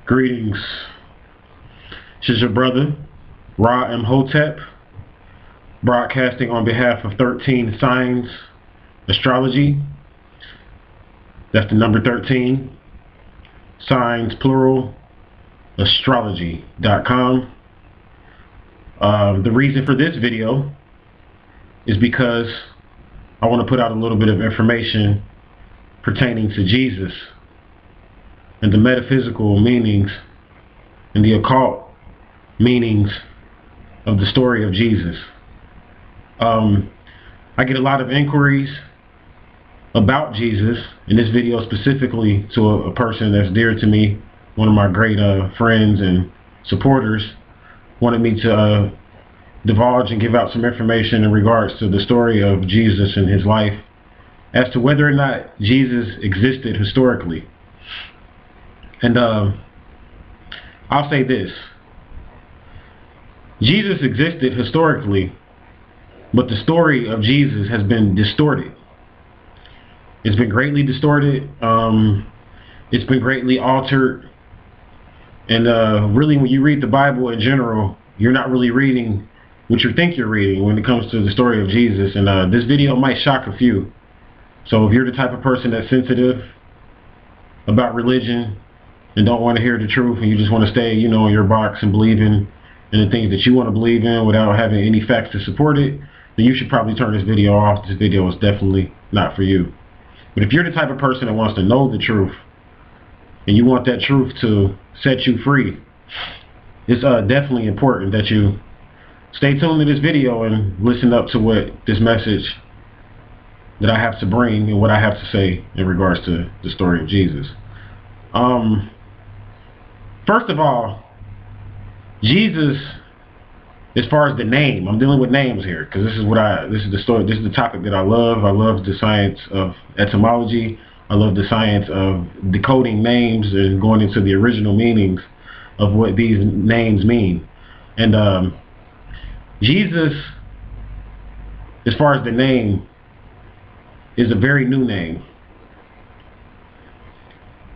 Greetings. This is your brother, Ra Imhotep, broadcasting on behalf of 13 Signs Astrology. That's the number 13. Signs, plural, astrology.com. The reason for this video is because I want to put out a little bit of information pertaining to Jesus and the metaphysical meanings and the occult meanings of the story of Jesus. I get a lot of inquiries about Jesus, in this video specifically to a person that's dear to me, one of my great friends and supporters, wanted me to divulge and give out some information in regards to the story of Jesus and his life, as to whether or not Jesus existed historically. And I'll say this: Jesus existed historically, but the story of Jesus has been distorted. It's been greatly distorted. It's been greatly altered. And really, when you read the Bible in general, you're not really reading what you think you're reading when it comes to the story of Jesus. And this video might shock a few. So if you're the type of person that's sensitive about religion and don't want to hear the truth, and you just want to stay, in your box and believe in the things that you want to believe in without having any facts to support it, then you should probably turn this video off. This video is definitely not for you. But if you're the type of person that wants to know the truth, and you want that truth to set you free, it's definitely important that you stay tuned to this video and listen up to what this message that I have to bring and what I have to say in regards to the story of Jesus. First of all, Jesus, as far as the name, I'm dealing with names here because this is the topic that I love. I love the science of etymology. I love the science of decoding names and going into the original meanings of what these names mean. And Jesus, as far as the name, is a very new name.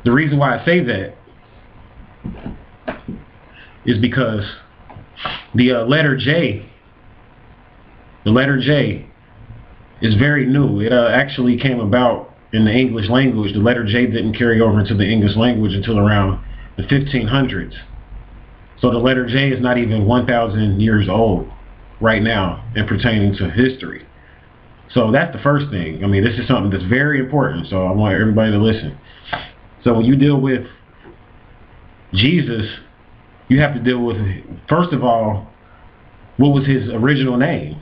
The reason why I say that is because the letter J is very new. It actually came about in the English language. The letter J didn't carry over into the English language until around the 1500s. So the letter J is not even 1,000 years old right now and pertaining to history. So that's the first thing. I mean, this is something that's very important, so I want everybody to listen. So when you deal with Jesus, you have to deal with, first of all, what was his original name?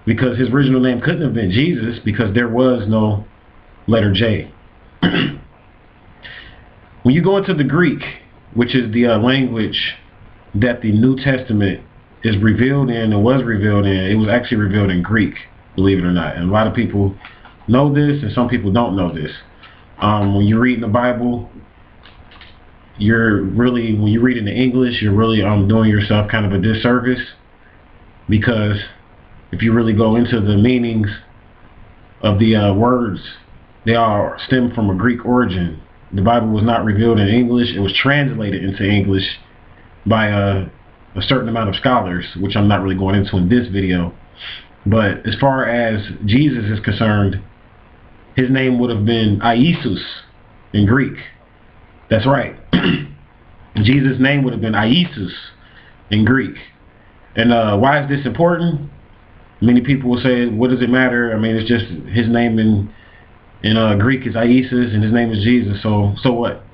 Because his original name couldn't have been Jesus because there was no letter J. When you go into the Greek, which is the language that the New Testament is revealed in and was revealed in, it was actually revealed in Greek, believe it or not. And a lot of people know this and some people don't know this. When you're reading the Bible, when you read it in English, you're really doing yourself kind of a disservice, because if you really go into the meanings of the words, they all stem from a Greek origin. The Bible was not revealed in English. It was translated into English by a certain amount of scholars, which I'm not really going into in this video. But as far as Jesus is concerned, his name would have been Iesus in Greek. That's right. Jesus' name would have been Iesus in Greek. And why is this important? Many people will say, what does it matter? I mean, it's just his name in Greek is Iesus and his name is Jesus. So what?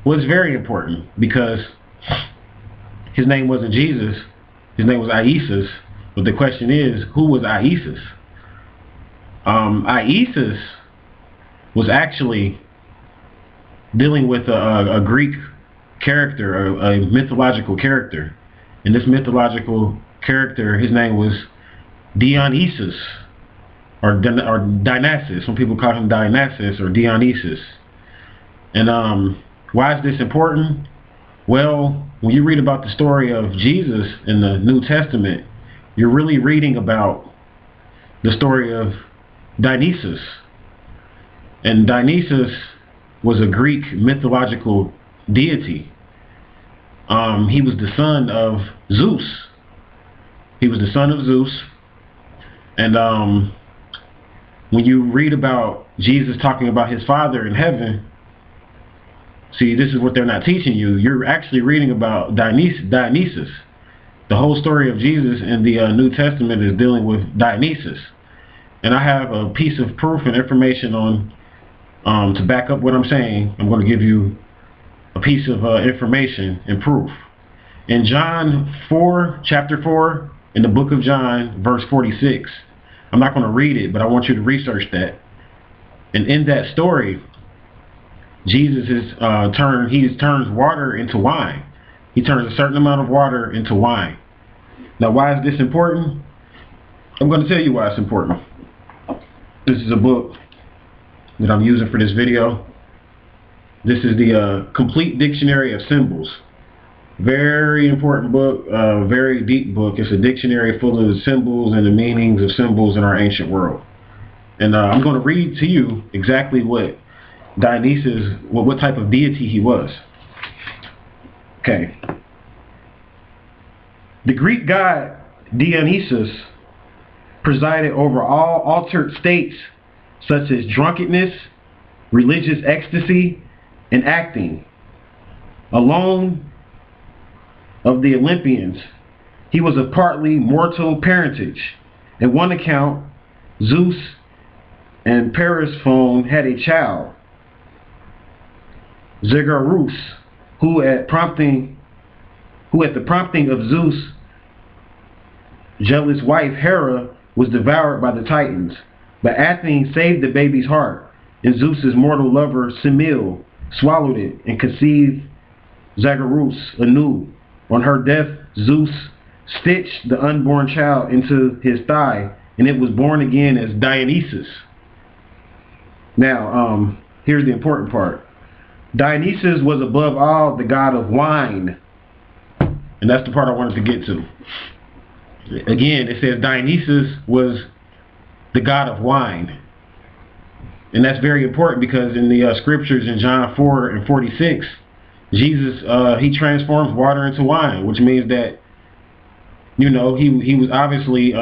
Well, it's very important because his name wasn't Jesus. His name was Iesus. But the question is, who was Iesus? Iesus was actually dealing with a Greek character, a mythological character. And this mythological character, his name was Dionysus, or Dionysus. Some people call him Dionysus or Dionysus. And why is this important? Well, when you read about the story of Jesus in the New Testament, you're really reading about the story of Dionysus. And Dionysus was a Greek mythological deity. He was the son of Zeus. He was the son of Zeus. And when you read about Jesus talking about his father in heaven, see, this is what they're not teaching you. You're actually reading about Dionysus. The whole story of Jesus in the New Testament is dealing with Dionysus. And I have a piece of proof and information on to back up what I'm saying. I'm going to give you a piece of information and proof. In John 4, chapter 4, in the book of John, verse 46, I'm not going to read it, but I want you to research that. And in that story, Jesus turns water into wine. He turns a certain amount of water into wine. Now, why is this important? I'm going to tell you why it's important. This is a book that I'm using for this video. This is the Complete Dictionary of Symbols. Very important book, very deep book. It's a dictionary full of the symbols and the meanings of symbols in our ancient world. And I'm going to read to you exactly what Dionysus, what type of deity he was. Okay. The Greek god Dionysus presided over all altered states such as drunkenness, religious ecstasy, and acting. Alone of the Olympians, he was of partly mortal parentage. In one account, Zeus and Persephone had a child, Zagreus, who at the prompting of Zeus' jealous wife Hera was devoured by the Titans. But Athene saved the baby's heart, and Zeus's mortal lover Semele swallowed it and conceived Zagreus anew. On her death, Zeus stitched the unborn child into his thigh, and it was born again as Dionysus. Now, here's the important part. Dionysus was above all the god of wine. And that's the part I wanted to get to. Again, it says Dionysus was the god of wine. And that's very important because in the scriptures in John 4 and 46, Jesus, he transforms water into wine, which means that, you know, he was obviously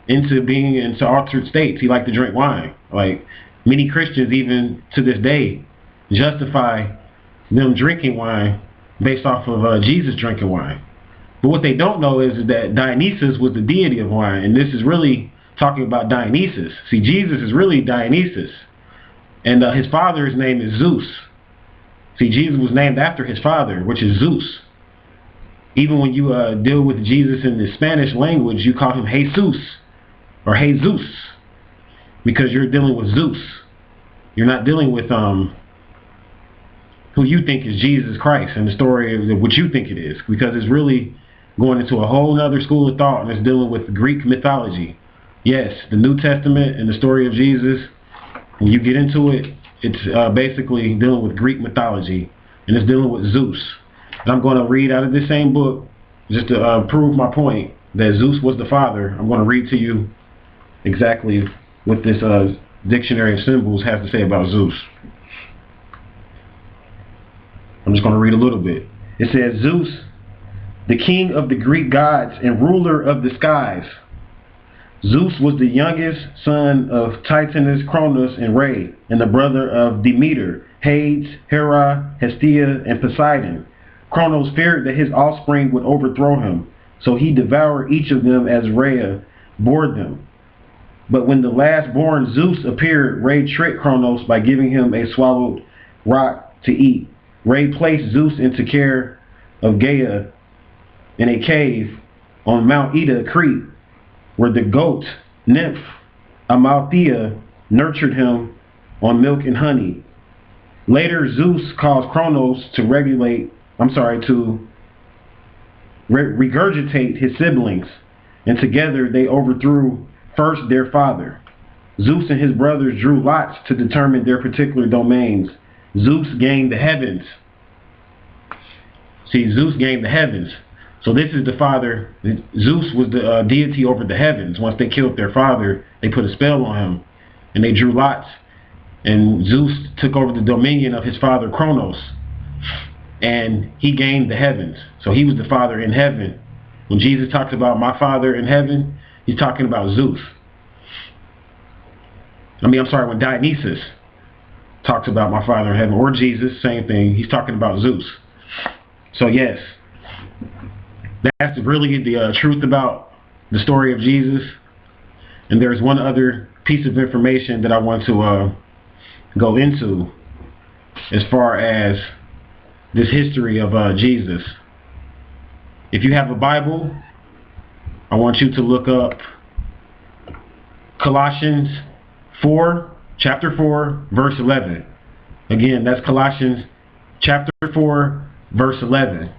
into being into altered states. He liked to drink wine. Like many Christians, even to this day, justify them drinking wine based off of Jesus drinking wine. But what they don't know is that Dionysus was the deity of wine, and this is really talking about Dionysus. See, Jesus is really Dionysus, and his father's name is Zeus. See, Jesus was named after his father, which is Zeus. Even when you deal with Jesus in the Spanish language, you call him Jesus or Jesus, because you're dealing with Zeus. You're not dealing with who you think is Jesus Christ and the story of what you think it is, because it's really going into a whole other school of thought, and it's dealing with Greek mythology. Yes, the New Testament and the story of Jesus, when you get into it, it's basically dealing with Greek mythology, and it's dealing with Zeus. And I'm going to read out of this same book, just to prove my point, that Zeus was the father. I'm going to read to you exactly what this dictionary of symbols has to say about Zeus. I'm just going to read a little bit. It says, Zeus, the king of the Greek gods and ruler of the skies. Zeus was the youngest son of Titanus, Cronus, and Rhea, and the brother of Demeter, Hades, Hera, Hestia, and Poseidon. Cronus feared that his offspring would overthrow him, so he devoured each of them as Rhea bore them. But when the last born Zeus appeared, Rhea tricked Cronus by giving him a swallowed rock to eat. Rhea placed Zeus into care of Gaia in a cave on Mount Ida, Crete, where the goat nymph Amalthea nurtured him on milk and honey. Later, Zeus caused Cronus to regurgitate his siblings, and together they overthrew first their father. Zeus and his brothers drew lots to determine their particular domains. Zeus gained the heavens. See, Zeus gained the heavens. So this is the father. Zeus was the deity over the heavens. Once they killed their father, they put a spell on him, and they drew lots. And Zeus took over the dominion of his father Cronus. and he gained the heavens. So he was the Father in heaven. When Jesus talks about my Father in heaven, he's talking about Zeus. When Dionysus talks about my Father in heaven, or Jesus, same thing, he's talking about Zeus. So yes, that's really the truth about the story of Jesus. And there's one other piece of information that I want to go into as far as this history of Jesus. If you have a Bible, I want you to look up Colossians 4, chapter 4, verse 11. Again, that's Colossians chapter 4, verse 11.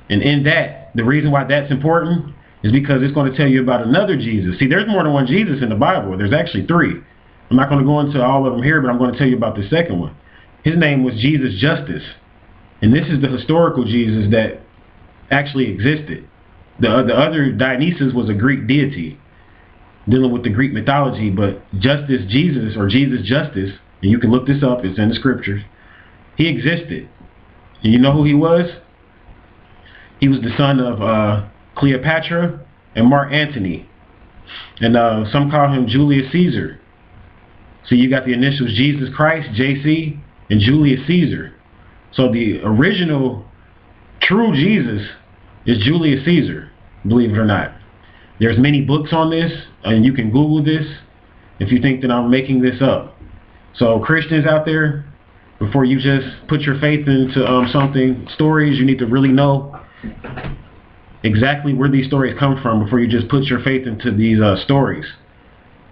And in that, the reason why that's important is because it's going to tell you about another Jesus. See, there's more than one Jesus in the Bible. There's actually three. I'm not going to go into all of them here, but I'm going to tell you about the second one. His name was Jesus Justice. And this is the historical Jesus that actually existed. The other Dionysus was a Greek deity dealing with the Greek mythology, but Justice Jesus, or Jesus Justice, and you can look this up, it's in the scriptures, he existed. And you know who he was? He was the son of Cleopatra and Mark Antony. And some call him Julius Caesar. So you got the initials Jesus Christ, JC, and Julius Caesar. So the original true Jesus is Julius Caesar, believe it or not. There's many books on this, and you can Google this if you think that I'm making this up. So Christians out there, before you just put your faith into stories, you need to really know exactly where these stories come from before you just put your faith into these stories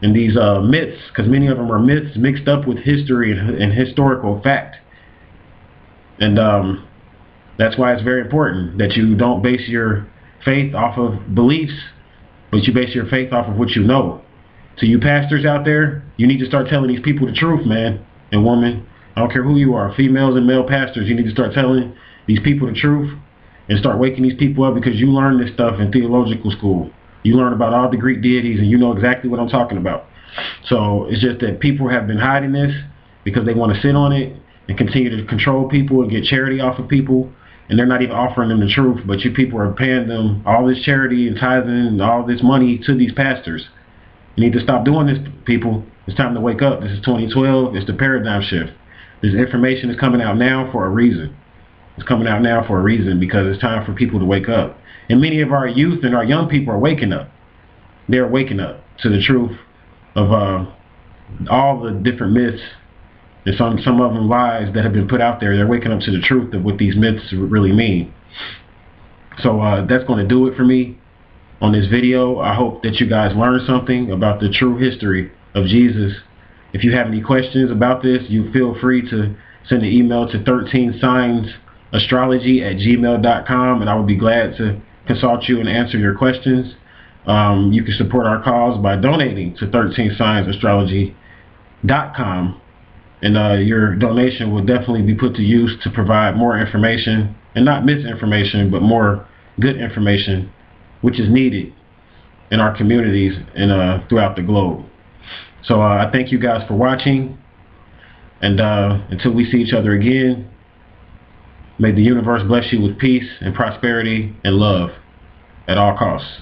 and these myths, because many of them are myths mixed up with history and historical fact. And that's why it's very important that you don't base your faith off of beliefs, but you base your faith off of what you know. So you pastors out there, you need to start telling these people the truth, man and woman. I don't care who you are, females and male pastors, you need to start telling these people the truth and start waking these people up, because you learn this stuff in theological school. You learn about all the Greek deities and you know exactly what I'm talking about. So it's just that people have been hiding this because they want to sit on it and continue to control people and get charity off of people, and they're not even offering them the truth, but you people are paying them all this charity and tithing and all this money to these pastors. You need to stop doing this, people. It's time to wake up. This is 2012. It's the paradigm shift. This information is coming out now for a reason. It's coming out now for a reason, because it's time for people to wake up. And many of our youth and our young people are waking up. They're waking up to the truth of all the different myths and some of them lies that have been put out there. They're waking up to the truth of what these myths really mean. So that's going to do it for me on this video. I hope that you guys learned something about the true history of Jesus. If you have any questions about this, you feel free to send an email to 13signsastrology@gmail.com, and I would be glad to consult you and answer your questions. You can support our cause by donating to 13signsastrology.com, and your donation will definitely be put to use to provide more information, and not misinformation, but more good information, which is needed in our communities and throughout the globe. So I thank you guys for watching, and until we see each other again, may the universe bless you with peace and prosperity and love at all costs.